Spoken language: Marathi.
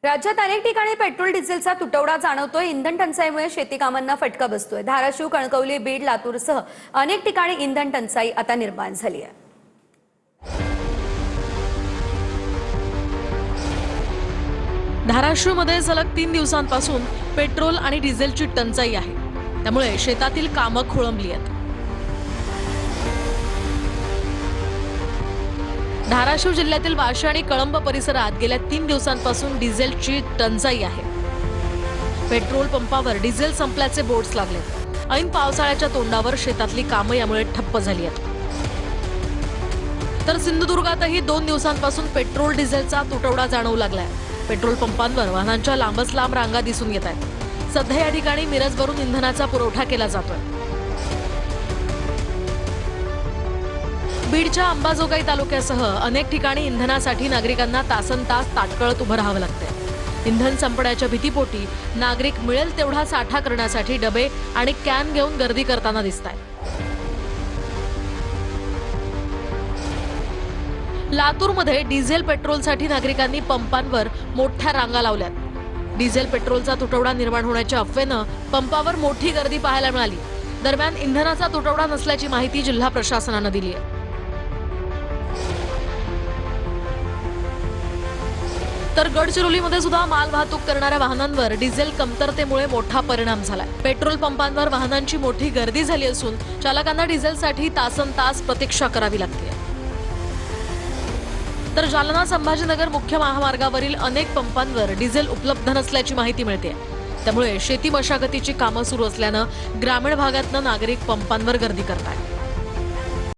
राज्यात अनेक ठिकाणी पेट्रोल डिझेलचा तुटवडा जाणवतोय। इंधन टंचाईमुळे शेती कामांना फटका बसतोय। धाराशिव, कणकवली, बीड, लातूरसह अनेक ठिकाणी इंधन टंचाई आता निर्माण झाली आहे। धाराशिवमध्ये सलग 3 दिवसांपासून पेट्रोल आणि डिझेलची टंचाई आहे। त्यामुळे शेतातील कामं खोळंबली आहेत। धाराशिव जिल्ह्यातील वाशी आणि कळंब परिसरात गेल्या 3 दिवसांपासून डिझेलची टंचाई आहे। पेट्रोल पंपावर डिझेल संपल्याचे बोर्ड्स लागले। ऐन पावसाळ्याच्या तोंडावर शेतातली कामं यामुळे ठप्प झाली आहेत। तर सिंधुदुर्गातही 2 दिवसांपासून पेट्रोल डिझेलचा तुटवडा जाणवू लागलाय। पेट्रोल पंपांवर वाहनांच्या लांबच लांब रांगा दिसून येत आहेत। सध्या या ठिकाणी मिरजवरून इंधनाचा पुरवठा केला जातोय। बीडच्या अंबाजोगाई तालुक्यासह अनेक ठिकाणी इंधनासाठी नागरिकांना तासनतास ताटकळत उभं राहावं लागतंय। इंधन संपण्याच्या भीतीपोटी नागरिक मिळेल तेवढा साठा करण्यासाठी डबे आणि कॅन घेऊन गर्दी करताना दिसतायत। लातूरमध्ये डिझेल पेट्रोलसाठी नागरिकांनी पंपांवर मोठ्या रांगा लावल्यात। डिझेल पेट्रोलचा तुटवडा निर्माण होण्याच्या अफवेनं पंपावर मोठी गर्दी पाहायला मिळाली। दरम्यान इंधनाचा तुटवडा नसल्याची माहिती जिल्हा प्रशासनानं दिली आहे। तर गडचिरोलीमध्ये सुद्धा माल वाहतूक करणाऱ्या वाहनांवर डिझेल कमतरतेमुळे मोठा परिणाम झालाय। पेट्रोल पंपांवर वाहनांची मोठी गर्दी झाली असून चालकांना डिझेलसाठी तासनतास प्रतीक्षा करावी लागते। तर जालना संभाजीनगर मुख्य महामार्गावरील अनेक पंपांवर डिझेल उपलब्ध नसल्याची माहिती मिळते। त्यामुळे शेती मशागतीची कामं सुरू असल्यानं ग्रामीण भागातनं नागरिक पंपांवर गर्दी करतात।